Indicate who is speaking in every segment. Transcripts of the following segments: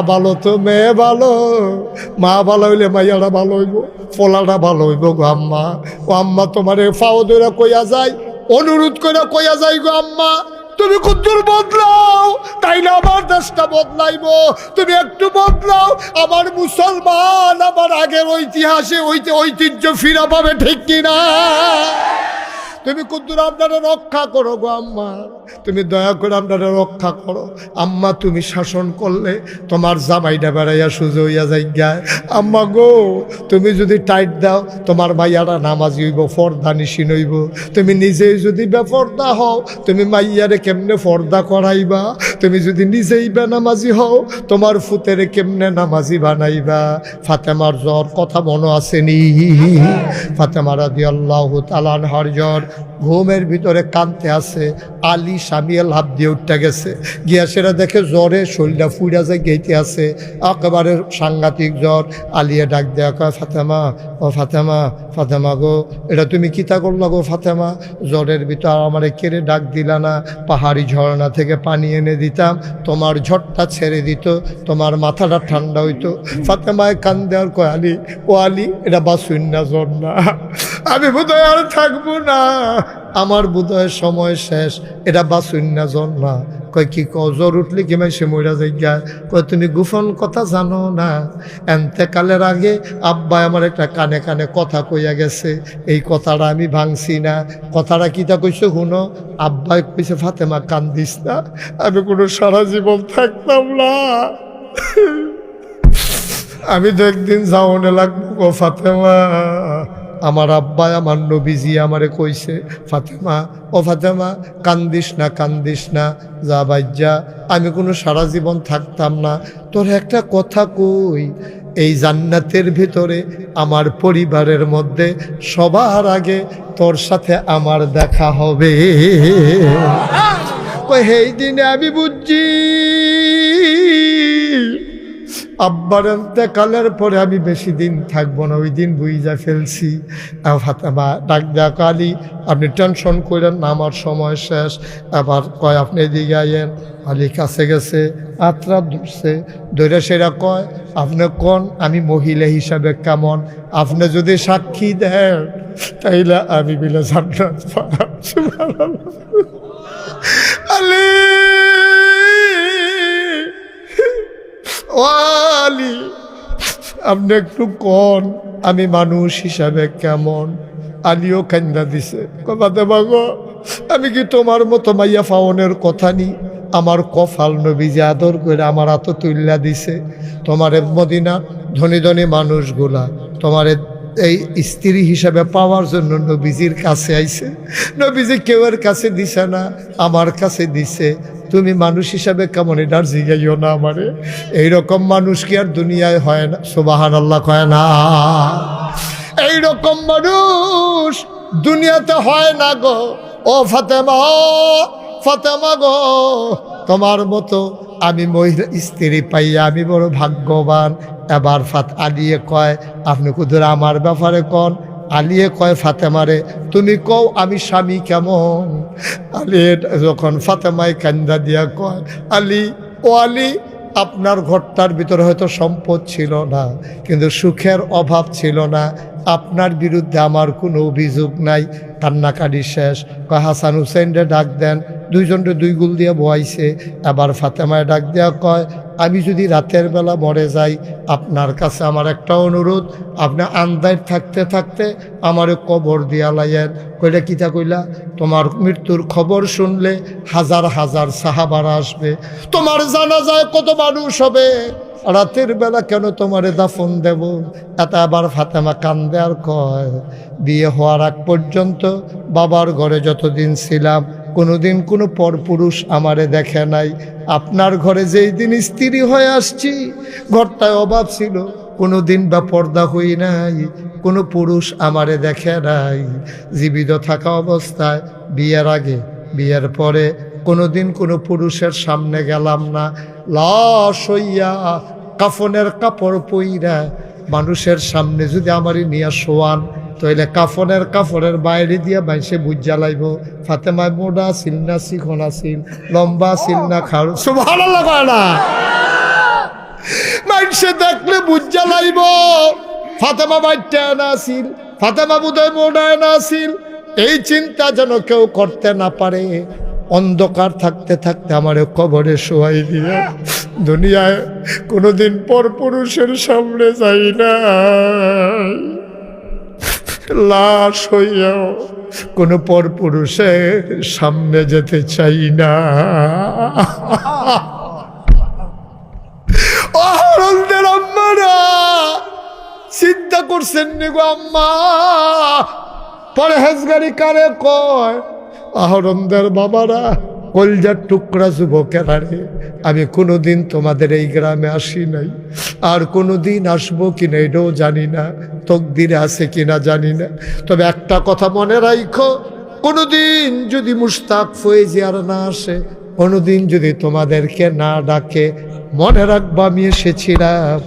Speaker 1: ভালো তো মেয়ে ভালো, মা ভালো হইলে মাইয়ারা ভালো হইব, ফলাটা ভালো হইব গো আম্মা। ও আম্মা তোমারে ফাও ধরে কইয়া যায়, অনুরোধ করে কইয়া যায় গো আম্মা, তুমি কুদ্দুর বদলাও, তাইলে আমার দেশটা বদলাইব। তুমি একটু বদলাও, আমার মুসলমান আমার আগের ঐতিহাসে ঐতিহ্য ফিরা পাবে, ঠিক কিনা? তুমি কুদ্দুর আপনারা রক্ষা করো গো আম্মা, তুমি দয়া করে আপনারা রক্ষা করো আম্মা। তুমি শাসন করলে তোমার জামাইটা বেড়াইয়া সুজো হইয়া যাইগা আম্মা গো। তুমি যদি টাইট দাও তোমার মাইয়ারা নামাজি হইব, ফর্দা নিশিন হইব। তুমি নিজেই যদি বেফর্দা হও তুমি মাইয়ারে কেমনে ফর্দা করাইবা? তুমি যদি নিজেই বেনামাজি হও তোমার ফুতেরে কেমনে নামাজি বানাইবা? ফাতেমার জ্বর কথা মনে আসেনি? ফাতেমা রাদিয়াল্লাহু তাআলা আনহার জ্বর, ঘুমের ভিতরে কাঁদতে আছে। আলী স্বামীয়ে লাভ দিয়ে উঠতে গেছে, গিয়া সেটা দেখে জ্বরে শরীরটা ফুইরা যায় গেইতে আছে, একেবারে সাংঘাতিক জ্বর। আলিয়া ডাক দেয়া কয়, ফাতেমা ও ফাতেমা, ফাতেমা গো এটা তুমি কিতা করলা গো ফাতেমা? জ্বরের ভিতর আমারে কেড়ে ডাক দিলা না? পাহাড়ি ঝর্ণা থেকে পানি এনে দিতাম, তোমার ঝড়টা ছেড়ে দিত, তোমার মাথাটা ঠান্ডা হইতো। ফাতেমায় কান্দে আর কয়, আলী ও আলী এটা বাসুন্না জ্বর না, আমি বোধহয় আর থাকবো না, আমার বোধহয় সময় শেষ, এটা বাসুন্না জ্বর না। কয় কি কও, জ্বর উঠলে কি মাইসে মইরা যাইগা? কয় তুমি গোপন কথা জানো না? এন্তেকালের আগে আব্বা আমার একটা কানে কানে কথা কইয়া গেছে, এই কথাটা আমি ভাঙছি না। কথাটা কিতা কইছে শুনো। আব্বাই কইছে, ফাতেমা কান্দিস না, আমি কোনো সারা জীবন থাকতাম না, আমি তো একদিন যাওনে লাগবো গো ফাতেমা। আমার আব্বা আমার নবীজি আমারে কইছে, ফাতেমা ও ফাতেমা কান্দিস না, কান্দিস না, যা বাইজা, আমি কোনো সারা জীবন থাকতাম না। তোর একটা কথা কই, এই জান্নাতের ভিতরে আমার পরিবারের মধ্যে সবার আগে তোর সাথে আমার দেখা হবে। কই এই দিনে আমি বুঝছি আব্বার এন্তেকালের পরে আমি বেশি দিন থাকবো না, ওই দিন বুঝা ফেলছি। ফাতেমা ডাক দেয়া, আলী আপনি টেনশন করেন না, আমার সময় শেষ। আবার কয় আপনি এদিকে আইয়েন। আলী কাছে গেছে, আত্রা ধরছে, ধরে সেরা কয়, আপনি কোন আমি মহিলা হিসাবে কেমন? আপনি যদি সাক্ষী দেন তাইলে আমি বিলে জান্নাত পাবো। সুবহানাল্লাহ। আলী ও আলী আপনি একটু কোন আমি মানুষ হিসাবে কেমন? আলীও কান্দা দিছে, ফাতেমা গো আমি কি তোমার মতো মাইয়া ফাওনের কথা নি? আমার কফাল নবীজি আদর করে আমার হাত তুল্লা দিছে। তোমার মদিনা ধনী ধনী মানুষগুলা তোমার এই স্ত্রী হিসাবে পাওয়ার জন্য নবীজির কাছে আইছে। নবীজি কেউর কাছে দিছে না, আমার কাছে দিছে। তুমি মানুষ হিসাবে কেমন এটার জিগাইও না আমারে। এইরকম মানুষ কি আর দুনিয়ায় হয় না? সুবহানাল্লাহ কয় না? এইরকম মানুষ দুনিয়াতে হয় না গো। ও ফাতেমা, ফাতেমা গো তোমার মতো আমি মহিলা স্ত্রী পাইয়া আমি বড় ভাগ্যবান। এবার আলিয়ে কয়, আপনি কুদুর আমার ব্যাপারে কন। আলিয়ে কয়, ফাতেমারে তুমি কও আমি স্বামী কেমন? আলী যখন ফাতেমায় কান্দা দিয়া কয়, আলী ও আলী আপনার ঘরটার ভিতরে হয়তো সম্পদ ছিল না, কিন্তু সুখের অভাব ছিল না। আপনার বিরুদ্ধে আমার কোনো অভিযোগ নাই। কান্নাকাটি শেষ। কয় হাসান হুসেনরে ডাক দেন। দুইজনরে দুই গুল দিয়ে বয়াইছে। আবার ফাতেমায় ডাক দেওয়া কয়, আমি যদি রাতের বেলা মরে যাই আপনার কাছে আমার একটা অনুরোধ, আপনি আন্দায় থাকতে থাকতে আমারে কবর দিয়া লাইয়েন। কইলে কিতা কইলা? তোমার মৃত্যুর খবর শুনলে হাজার হাজার সাহাবারা আসবে, তোমার জানাজায় কত মানুষ হবে, রাতের বেলা কেন তোমারে দাফন দেব? এত আবার ফাতেমা কান্দে আর কয়, বিয়ে হওয়ার আগ পর্যন্ত বাবার ঘরে যতদিন ছিলাম কোনোদিন কোনো পরপুরুষ আমারে দেখে নাই। আপনার ঘরে যেই দিন স্ত্রী হয়ে আসছি ঘরটায় অভাব ছিল, কোনোদিন বা পর্দা হই নাই, কোনো পুরুষ আমারে দেখে নাই। জীবিত থাকা অবস্থায়, বিয়ের আগে বিয়ের পরে কোনোদিন কোনো পুরুষের সামনে গেলাম না। লাশ হইয়া কাফনের কাপড় পইরা মানুষের সামনে যদি আমারই নিয়ে শোয়ান, তাইলে কাফনের বাইরে দিয়া বাইসে বুঝ জ্বালাইব ফাতেমায় মোড়া ছিল না, চিকন আছিল, লম্বা ছিল না, খাড়। সুবহানাল্লাহ। সে দেখলে বুঝা লাইব ফাতেমা বাইটা না আসিল, ফাতেমা বুধয় মোড়ায় না আসিল। এই চিন্তা যেন কেউ করতে না পারে। অন্ধকার থাকতে থাকতে আমার কবরে শোয়াই দিয়ে দুনিয়ায় কোনোদিন পর পুরুষের সামনে যাই না, লাশ হইয়াও কোনো পর পুরুষের সামনে যেতে চাই না। আহরণদের আম্মারা চিন্তা করছেন নি গো আম্মা? পরহেজগারি কারে কয়? আহরণদের বাবারা, কলজার টুকরা যুবকেরা রে, আমি কোনোদিন তোমাদের এই গ্রামে আসি নাই, আর কোনোদিন আসবো কিনা এটাও জানি না, তকদিরে আছে কিনা জানি না। তবে একটা কথা মনে রাখো, কোনোদিন যদি মুশতাক ফয়েজি আর না আসে, কোনোদিন যদি তোমাদেরকে না ডাকে, মনে রাখবা আমি এসেছিলাম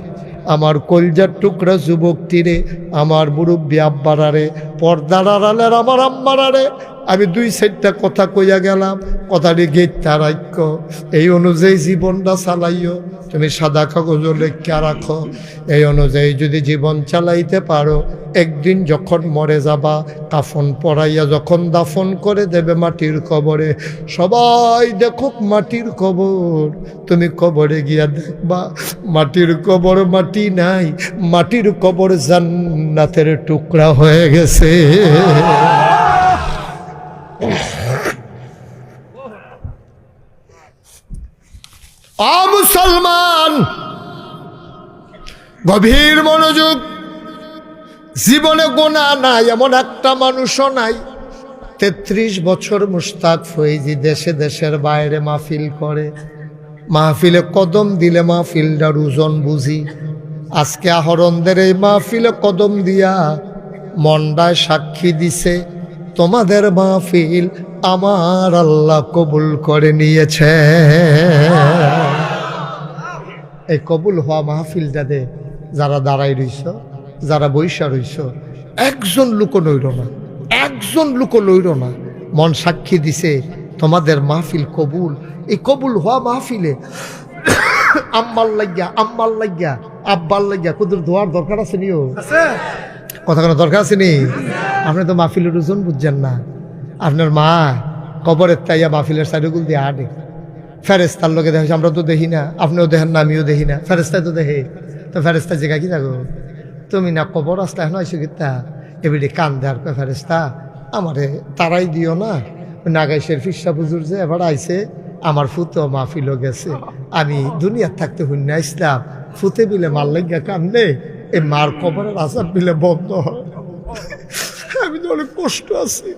Speaker 1: আমার কলজার টুকরা যুবকটিরে, আমার মুরব্বী আব্বারারে, পর্দার আড়ালের আমার আম্মারারে আমি 2-4টা কথা কইয়া গেলাম, কথাটি গেটটা রাখ, এই অনুযায়ী জীবনটা চালাইও। তুমি সাদা কাগজ লেখা রাখো, এই অনুযায়ী যদি জীবন চালাইতে পারো, একদিন যখন মরে যাবা, কাফন পরাইয়া যখন দাফন করে দেবে মাটির কবরে, সবাই দেখুক মাটির কবর, তুমি কবরে গিয়া দেখবা মাটির কবর মাটি নাই, মাটির কবর জান্নাতের টুকরা হয়ে গেছে। মুসলমান, গভীর মনোযোগ। জীবনে গোনা নাই এমন একটা মানুষও নাই। 33 বছর মুশতাক ফয়েজি দেশে দেশের বাইরে মাহফিল করে, মাহফিলে কদম দিলে মাহফিলটার ওজন বুঝি। আজকে আহরণদের এই মাহফিলে কদম দিয়া মন্ডায় সাক্ষী দিছে, তোমাদের মাহফিল আমার আল্লাহ কবুল করে নিয়েছে। এই কবুল হওয়া মাহফিলটাতে যারা দাঁড়াই রইছ, যারা বৈশা রইছ, একজন লোক লইল না, একজন লোক লইল না, মন সাক্ষী দিছে তোমাদের মাহফিল কবুল। এই কবুল হওয়া মাহফিলে আম্মার লাগিয়া, আম্মার লাগিয়া, আব্বার লাগিয়া কুদুর ধোয়ার দরকার আছে নিও, কথা কোনো দরকার আছে নি? আপনি তো মাহফিলের ওজন বুঝছেন না। আপনার মা কবরের তাইয়া মাহফিলের সাইডগুল দিয়ে হাঁটে, ফেরেস্তার লোকে দেখে, আমরা তো দেখি না, আপনিও দেখেন না, আমিও দেখি না, ফেরেস্তায় তো দেখে। তো ফেরেস্তা জায়গা কি থাকো তুমি না, কবর আসলে এখন আইসো কিতা এবিডি কান দেয়ার কয় ফেরেস্তা আমারে তারাই দিও না, নাগাইশের ফিসা বুজুর যে এবার আইসে, আমার ফুতো মাহফিলও গেছে, আমি দুনিয়ার থাকতে হুন্না ইসলাম, ফুতে বিলে মার লাগিয়া কান্দে, এই মার কবরের আসার বিলে বন্ধ হয়। আমি তো অনেক কষ্ট আছি।